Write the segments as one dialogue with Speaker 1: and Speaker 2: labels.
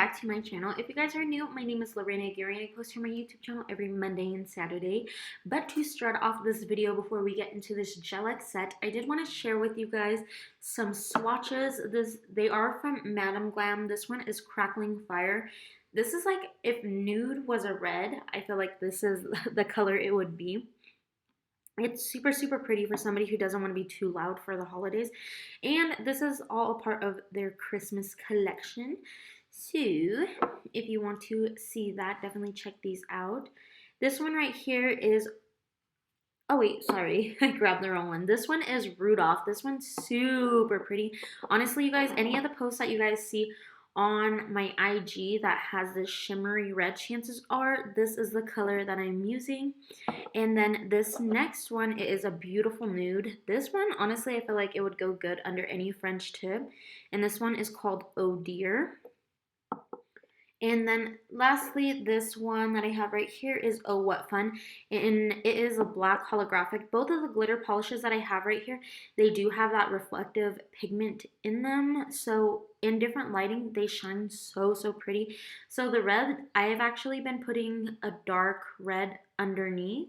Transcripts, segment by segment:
Speaker 1: back to my channel. If you guys are new, my name is LORENAAGUIRRE and I post here on my YouTube channel every Monday and Saturday. But to start off this video before we get into this Gelx set, I did want to share with you guys some swatches. They are from Madam Glam. This one is Crackling Fire. This is like if nude was a red, I feel like this is the color it would be. It's super, super pretty for somebody who doesn't want to be too loud for the holidays. And this is all a part of their Christmas collection. So if you want to see that, definitely check these out. This one right here is, oh wait, sorry, I grabbed the wrong one. This one is Rudolph. This one's super pretty. Honestly, you guys, any of the posts that you guys see on my IG that has this shimmery red, chances are this is the color that I'm using. And then this next one is a beautiful nude. This one, honestly, I feel like it would go good under any French tip. And this one is called Oh Dear. And then lastly, this one that I have right here is Oh What Fun. And it is a black holographic. Both of the glitter polishes that I have right here, they do have that reflective pigment in them. So in different lighting, they shine so, so pretty. So the red, I have actually been putting a dark red underneath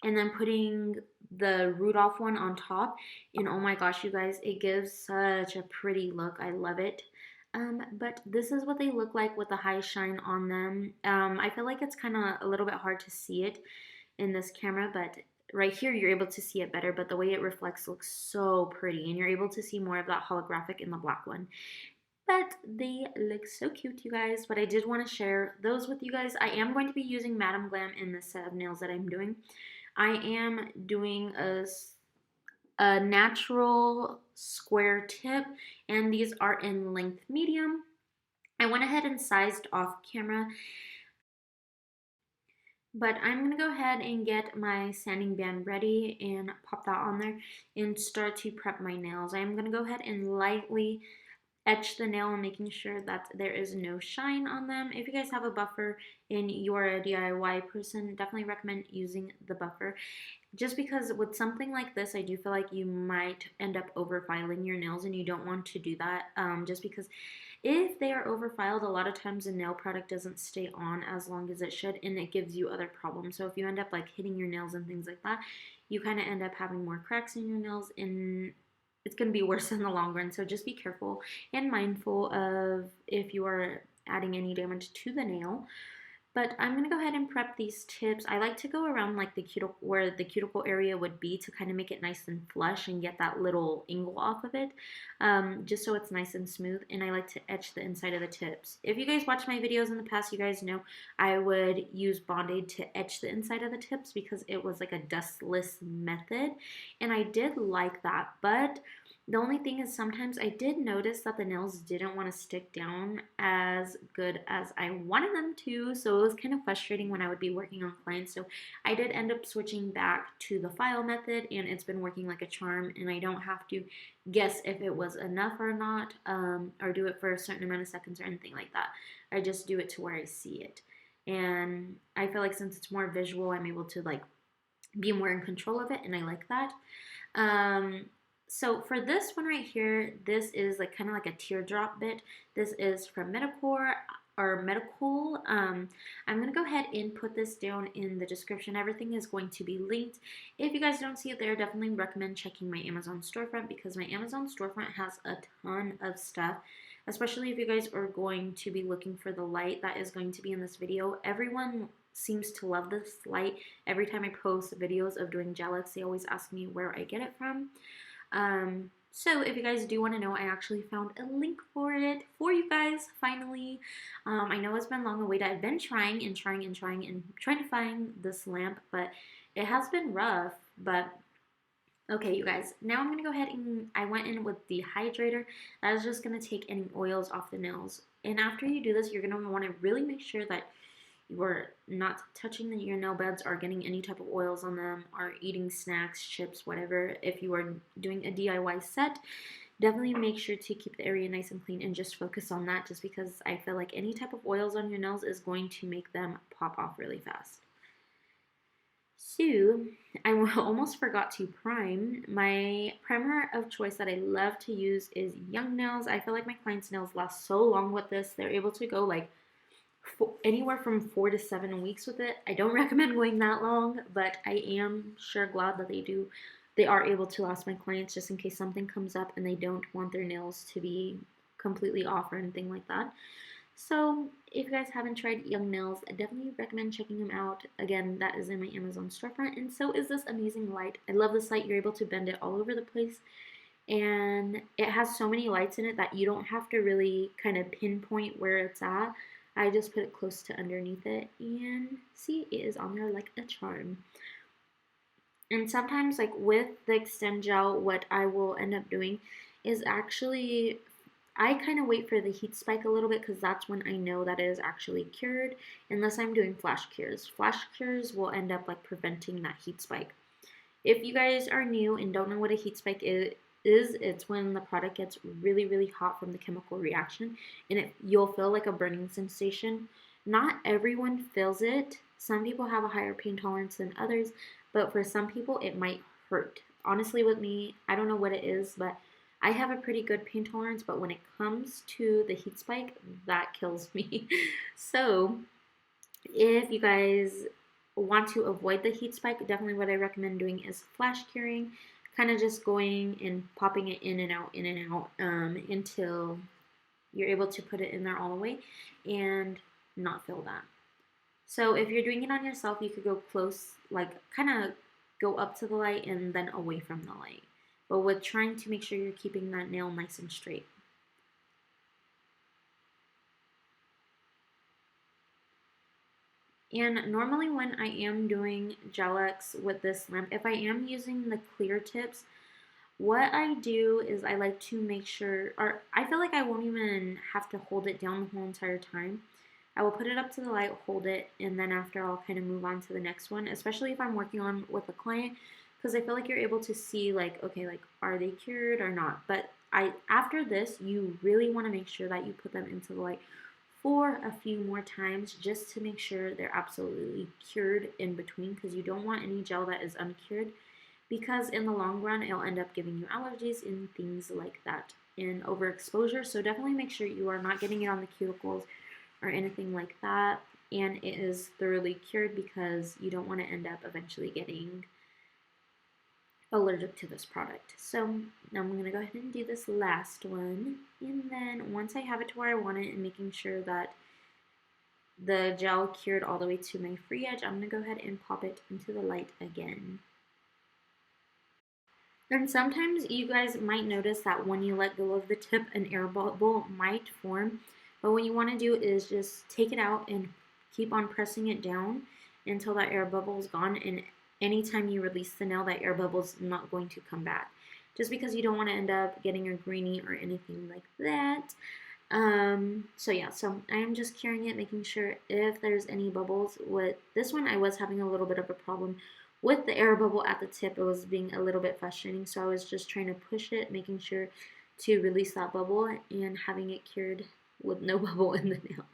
Speaker 1: and then putting the Rudolph one on top. And oh my gosh, you guys, it gives such a pretty look. I love it. But this is what they look like with the high shine on them. I feel like it's kind of a little bit hard to see it in this camera, but right here you're able to see it better, but the way it reflects looks so pretty, and you're able to see more of that holographic in the black one. But they look so cute, you guys. But I did want to share those with you guys. I am going to be using Madam Glam in this set of nails that I'm doing. I am doing a natural square tip, and these are in length medium. I went ahead and sized off camera, but I'm gonna go ahead and get my sanding band ready and pop that on there and start to prep my nails. I'm gonna go ahead and lightly etch the nail and making sure that there is no shine on them. If you guys have a buffer and you're a DIY person, definitely recommend using the buffer. Just because with something like this, I do feel like you might end up over-filing your nails, and you don't want to do that. Just because if they are over-filed, a lot of times the nail product doesn't stay on as long as it should, and it gives you other problems. So if you end up like hitting your nails and things like that, you kind of end up having more cracks in your nails, and it's going to be worse in the long run. So just be careful and mindful of if you are adding any damage to the nail. But I'm going to go ahead and prep these tips. I like to go around like the cuticle, where the cuticle area would be, to kind of make it nice and flush and get that little angle off of it, just so it's nice and smooth. And I like to etch the inside of the tips. If you guys watch my videos in the past, you guys know I would use Bond-Aid to etch the inside of the tips because it was like a dustless method. And I did like that, but the only thing is sometimes I did notice that the nails didn't want to stick down as good as I wanted them to, so it was kind of frustrating when I would be working on clients. So I did end up switching back to the file method, and it's been working like a charm, and I don't have to guess if it was enough or not, or do it for a certain amount of seconds or anything like that. I just do it to where I see it. And I feel like since it's more visual, I'm able to like be more in control of it, and I like that. So for this one right here, this is like kind of like a teardrop bit. This is from Medical. I'm going to go ahead and put this down in the description. Everything is going to be linked. If you guys don't see it there, definitely recommend checking my Amazon storefront, because my Amazon storefront has a ton of stuff, especially if you guys are going to be looking for the light that is going to be in this video. Everyone seems to love this light. Every time I post videos of doing Gelx, they always ask me where I get it from. So if you guys do want to know, I actually found a link for it for you guys, finally. I know it's been long awaited. I've been trying to find this lamp, but it has been rough. But okay, you guys, now I'm going to go ahead and I went in with the hydrator. That is just going to take any oils off the nails. And after you do this, you're going to want to really make sure that you are not touching your nail beds or getting any type of oils on them, or eating snacks, chips, whatever. If you are doing a DIY set, definitely make sure to keep the area nice and clean and just focus on that, just because I feel like any type of oils on your nails is going to make them pop off really fast. So, I almost forgot to prime. My primer of choice that I love to use is Young Nails. I feel like my clients' nails last so long with this. They're able to go like anywhere from 4 to 7 weeks with it. I don't recommend going that long, but I am sure glad that they are able to last my clients just in case something comes up and they don't want their nails to be completely off or anything like that. So if you guys haven't tried Young Nails, I definitely recommend checking them out. Again, that is in my Amazon storefront, and so is this amazing light. I love this light. You're able to bend it all over the place, and it has so many lights in it that you don't have to really kind of pinpoint where it's at. I just put it close to underneath it, and see, it is on there like a charm. And sometimes, like with the Extend Gel, what I will end up doing is actually I kind of wait for the heat spike a little bit because that's when I know that it is actually cured, unless I'm doing flash cures. Flash cures will end up like preventing that heat spike. If you guys are new and don't know what a heat spike is, it's when the product gets really, really hot from the chemical reaction, and you'll feel like a burning sensation. Not everyone feels it. Some people have a higher pain tolerance than others, but for some people it might hurt. Honestly, with me, I don't know what it is, but I have a pretty good pain tolerance, but when it comes to the heat spike, that kills me. So if you guys want to avoid the heat spike, definitely what I recommend doing is flash curing, kind of just going and popping it in and out, until you're able to put it in there all the way and not feel that. So if you're doing it on yourself, you could go close, like kind of go up to the light and then away from the light. But with trying to make sure you're keeping that nail nice and straight. And normally when I am doing Gelx with this lamp, if I am using the clear tips, what I do is I like to make sure, or I feel like I won't even have to hold it down the whole entire time. I will put it up to the light, hold it, and then after I'll kind of move on to the next one, especially if I'm working on with a client, because I feel like you're able to see like, okay, like are they cured or not? But after this, you really want to make sure that you put them into the light for a few more times just to make sure they're absolutely cured in between, because you don't want any gel that is uncured, because in the long run it'll end up giving you allergies and things like that and overexposure. So definitely make sure you are not getting it on the cuticles or anything like that, and it is thoroughly cured, because you don't want to end up eventually getting allergic to this product. So now I'm going to go ahead and do this last one, and then once I have it to where I want it and making sure that the gel cured all the way to my free edge, I'm going to go ahead and pop it into the light again. And sometimes you guys might notice that when you let go of the tip, an air bubble might form. But what you want to do is just take it out and keep on pressing it down until that air bubble is gone. And anytime you release the nail, that air bubble is not going to come back. Just because you don't want to end up getting a greenie or anything like that. So yeah, so I am just curing it, making sure if there's any bubbles. With this one, I was having a little bit of a problem with the air bubble at the tip. It was being a little bit frustrating, so I was just trying to push it, making sure to release that bubble and having it cured with no bubble in the nail.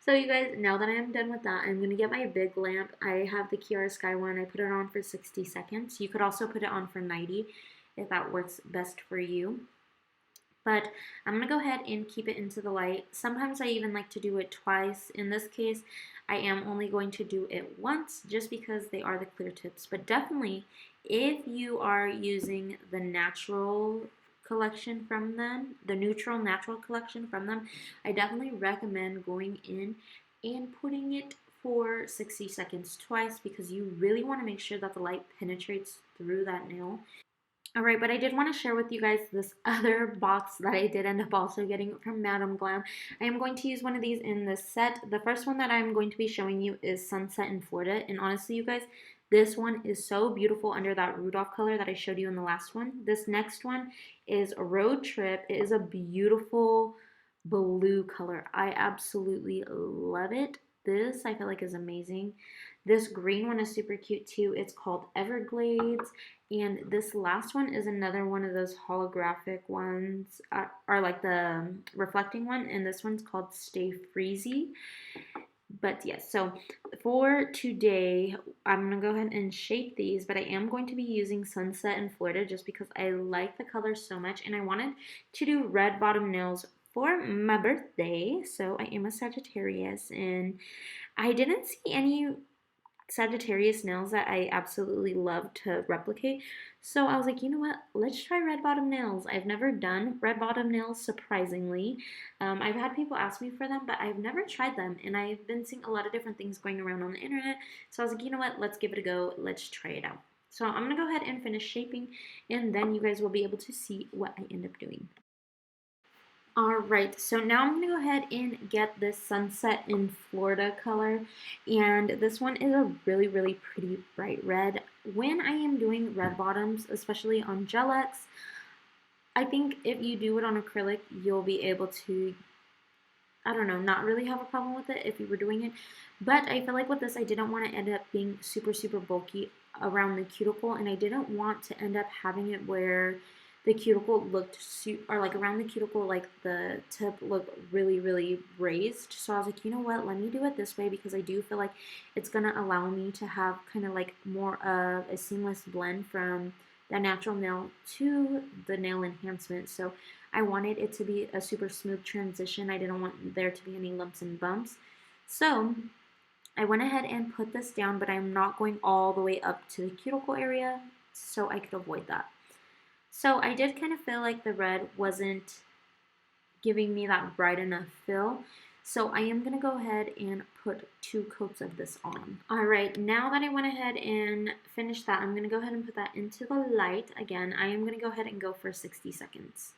Speaker 1: So you guys, now that I am done with that, I'm going to get my big lamp. I have the Kiara Sky one. I put it on for 60 seconds. You could also put it on for 90 if that works best for you. But I'm going to go ahead and keep it into the light. Sometimes I even like to do it twice. In this case, I am only going to do it once just because they are the clear tips. But definitely, if you are using the natural collection from them, the neutral natural collection from them, I definitely recommend going in and putting it for 60 seconds twice, because you really want to make sure that the light penetrates through that nail. Alright, but I did want to share with you guys this other box that I did end up also getting from Madame Glam. I am going to use one of these in this set. The first one that I'm going to be showing you is Sunset in Florida, and honestly you guys, this one is so beautiful under that Rudolph color that I showed you in the last one. This next one is a Road Trip. It is a beautiful blue color. I absolutely love it. This I feel like is amazing. This green one is super cute too. It's called Everglades. And this last one is another one of those holographic ones, or like the reflecting one. And this one's called Stay Freezy. But yes, so for today, I'm going to go ahead and shape these, but I am going to be using Sunset in Florida just because I like the color so much, and I wanted to do red bottom nails for my birthday. So I am a Sagittarius, and I didn't see any Sagittarius nails that I absolutely love to replicate. So I was like, you know what? Let's try red bottom nails. I've never done red bottom nails, surprisingly. I've had people ask me for them, but I've never tried them. And I've been seeing a lot of different things going around on the internet. So I was like, you know what? Let's give it a go. Let's try it out. So I'm going to go ahead and finish shaping, and then you guys will be able to see what I end up doing. Alright, so now I'm going to go ahead and get this Sunset in Florida color, and this one is a really, really pretty bright red. When I am doing red bottoms, especially on Gelx, I think if you do it on acrylic, you'll be able to, I don't know, not really have a problem with it if you were doing it. But I feel like with this, I didn't want to end up being super, super bulky around the cuticle, and I didn't want to end up having it where the cuticle looked, or like around the cuticle, like the tip looked really, really raised. So I was like, you know what, let me do it this way because I do feel like it's going to allow me to have kind of like more of a seamless blend from the natural nail to the nail enhancement. So I wanted it to be a super smooth transition. I didn't want there to be any lumps and bumps. So I went ahead and put this down, but I'm not going all the way up to the cuticle area so I could avoid that. So I did kind of feel like the red wasn't giving me that bright enough feel. So I am going to go ahead and put 2 coats of this on. Alright, now that I went ahead and finished that, I'm going to go ahead and put that into the light. Again, I am going to go ahead and go for 60 seconds.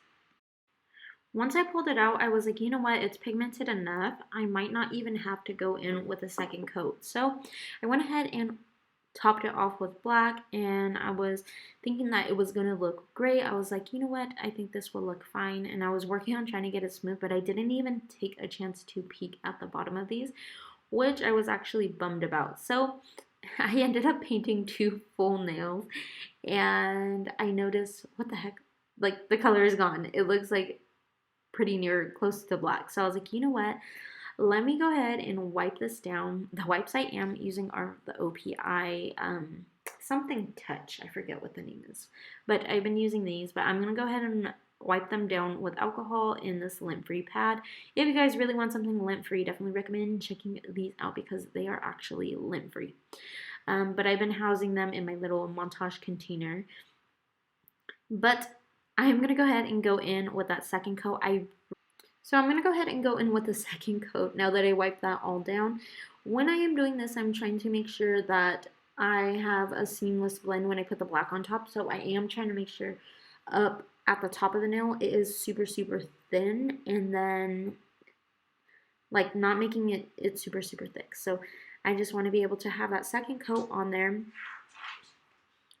Speaker 1: Once I pulled it out, I was like, you know what, it's pigmented enough. I might not even have to go in with a second coat. So I went ahead and topped it off with black, and I was thinking that it was going to look great. I was like, you know what, I think this will look fine, and I was working on trying to get it smooth, but I didn't even take a chance to peek at the bottom of these, which I was actually bummed about. So I ended up painting 2 full nails, and I noticed, what the heck, like the color is gone. It looks like pretty near close to black. So I was like, you know what? Let me go ahead and wipe this down. The wipes I am using are the OPI something touch. I forget what the name is. But I've been using these. But I'm going to go ahead and wipe them down with alcohol in this lint-free pad. If you guys really want something lint-free, definitely recommend checking these out because they are actually lint-free. But I've been housing them in my little montage container. But I'm going to go ahead and go in with that second coat. So I'm going to go ahead and go in with the second coat now that I wiped that all down. When I am doing this, I'm trying to make sure that I have a seamless blend when I put the black on top. So I am trying to make sure up at the top of the nail it is super, super thin, and then like not making it super, super thick. So I just want to be able to have that second coat on there.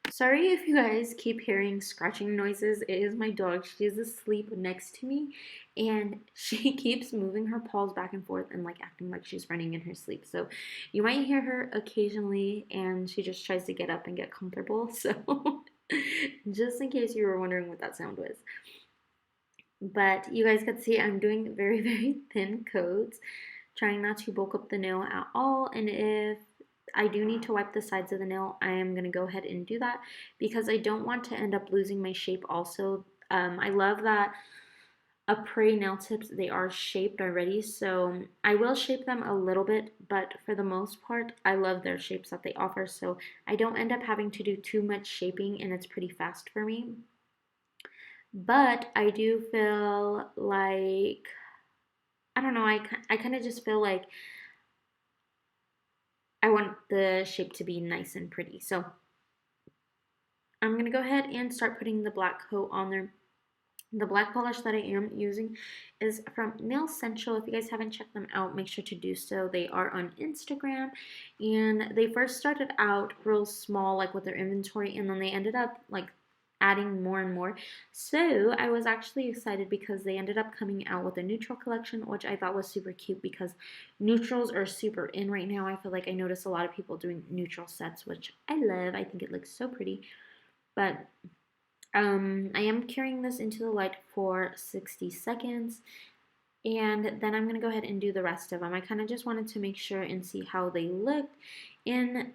Speaker 1: Sorry if you guys keep hearing scratching noises. It is my dog. She is asleep next to me, and she keeps moving her paws back and forth and like acting like she's running in her sleep. So you might hear her occasionally, and she just tries to get up and get comfortable. So just in case you were wondering what that sound was. But you guys can see I'm doing very, very thin coats, trying not to bulk up the nail at all. And if I do need to wipe the sides of the nail, I am going to go ahead and do that because I don't want to end up losing my shape also. I love that Apres nail tips, they are shaped already, so I will shape them a little bit, but for the most part, I love their shapes that they offer, so I don't end up having to do too much shaping, and it's pretty fast for me. But I do feel like, I don't know, I kind of just feel like I want the shape to be nice and pretty. So I'm going to go ahead and start putting the black coat on there. The black polish that I am using is from Nail Central. If you guys haven't checked them out, make sure to do so. They are on Instagram, and they first started out real small, like with their inventory, and then they ended up like adding more and more. So I was actually excited because they ended up coming out with a neutral collection, which I thought was super cute because neutrals are super in right now. I feel like I notice a lot of people doing neutral sets, which I love. I think it looks so pretty. But I am carrying this into the light for 60 seconds. And then I'm going to go ahead and do the rest of them. I kind of just wanted to make sure and see how they looked. And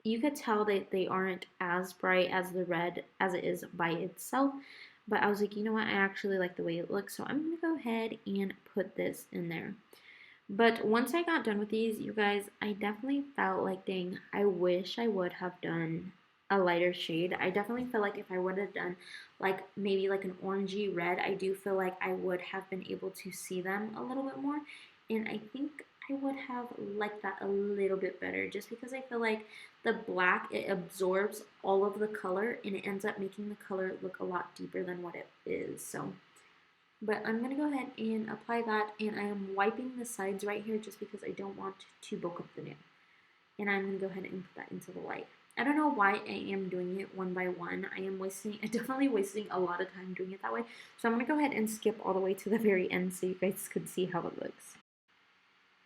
Speaker 1: you could tell that they aren't as bright as the red as it is by itself. But I was like, you know what? I actually like the way it looks. So I'm going to go ahead and put this in there. But once I got done with these, you guys, I definitely felt like, dang, I wish I would have done a lighter shade. I definitely feel like if I would have done like maybe like an orangey red, I do feel like I would have been able to see them a little bit more. And I think I would have liked that a little bit better just because I feel like the black, it absorbs all of the color and it ends up making the color look a lot deeper than what it is. So but I'm going to go ahead and apply that, and I am wiping the sides right here just because I don't want to bulk up the nail. And I'm going to go ahead and put that into the light. I don't know why I am doing it one by one. I'm definitely wasting a lot of time doing it that way. So I'm going to go ahead and skip all the way to the very end so you guys could see how it looks.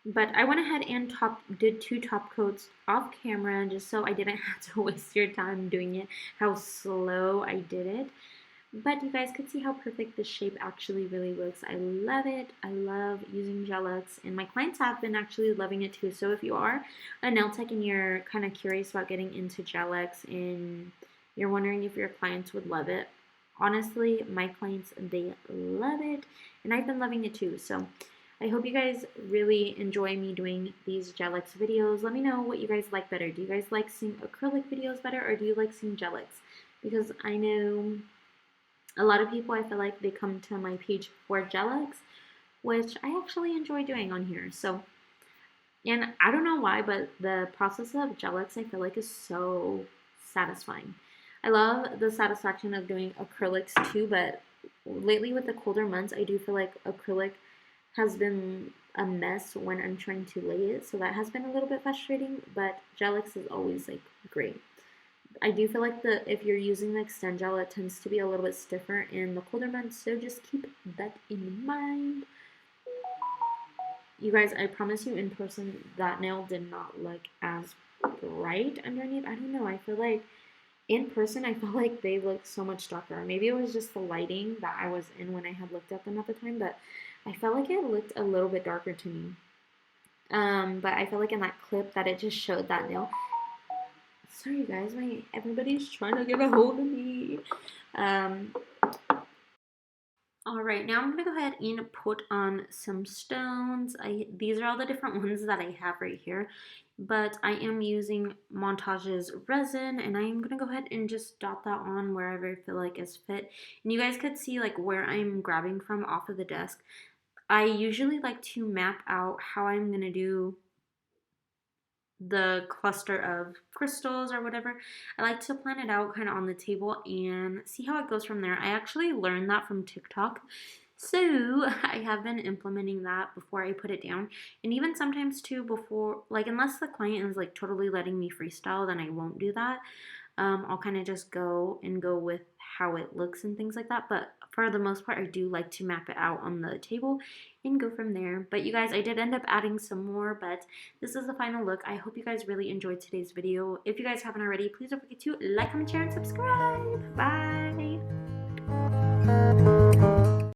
Speaker 1: But I went ahead and did 2 top coats off camera just so I didn't have to waste your time doing it, how slow I did it. But you guys could see how perfect this shape actually really looks. I love it. I love using Gelx, and my clients have been actually loving it too. So if you are a nail tech and you're kind of curious about getting into Gelx and you're wondering if your clients would love it, honestly, my clients, they love it, and I've been loving it too. So I hope you guys really enjoy me doing these Gelx videos. Let me know what you guys like better. Do you guys like seeing acrylic videos better, or do you like seeing Gelx? Because I know a lot of people, I feel like they come to my page for Gelx, which I actually enjoy doing on here. So, and I don't know why, but the process of Gelx I feel like is so satisfying. I love the satisfaction of doing acrylics too, but lately with the colder months, I do feel like acrylic has been a mess when I'm trying to lay it. So that has been a little bit frustrating, but Gelx is always like great. I do feel like if you're using the Extend Gel, it tends to be a little bit stiffer in the colder months, so just keep that in mind. You guys, I promise you in person, that nail did not look as bright underneath. I don't know, I feel like in person, I felt like they looked so much darker. Maybe it was just the lighting that I was in when I had looked at them at the time, but I felt like it looked a little bit darker to me. But I feel like in that clip that it just showed that nail. Sorry guys, everybody's trying to get a hold of me. Alright, now I'm going to go ahead and put on some stones. These are all the different ones that I have right here. But I am using MONTAGE's resin, and I am going to go ahead and just dot that on wherever I feel like is fit. And you guys could see like where I'm grabbing from off of the desk. I usually like to map out how I'm going to do the cluster of crystals or whatever. I like to plan it out kind of on the table and see how it goes from there. I actually learned that from TikTok. So I have been implementing that before I put it down. And even sometimes too before, like unless the client is like totally letting me freestyle, then I won't do that. I'll kind of just go with how it looks and things like that. But for the most part, I do like to map it out on the table and go from there. But you guys, I did end up adding some more, but this is the final look. I hope you guys really enjoyed today's video. If you guys haven't already, please don't forget to like, comment, share, and subscribe. Bye!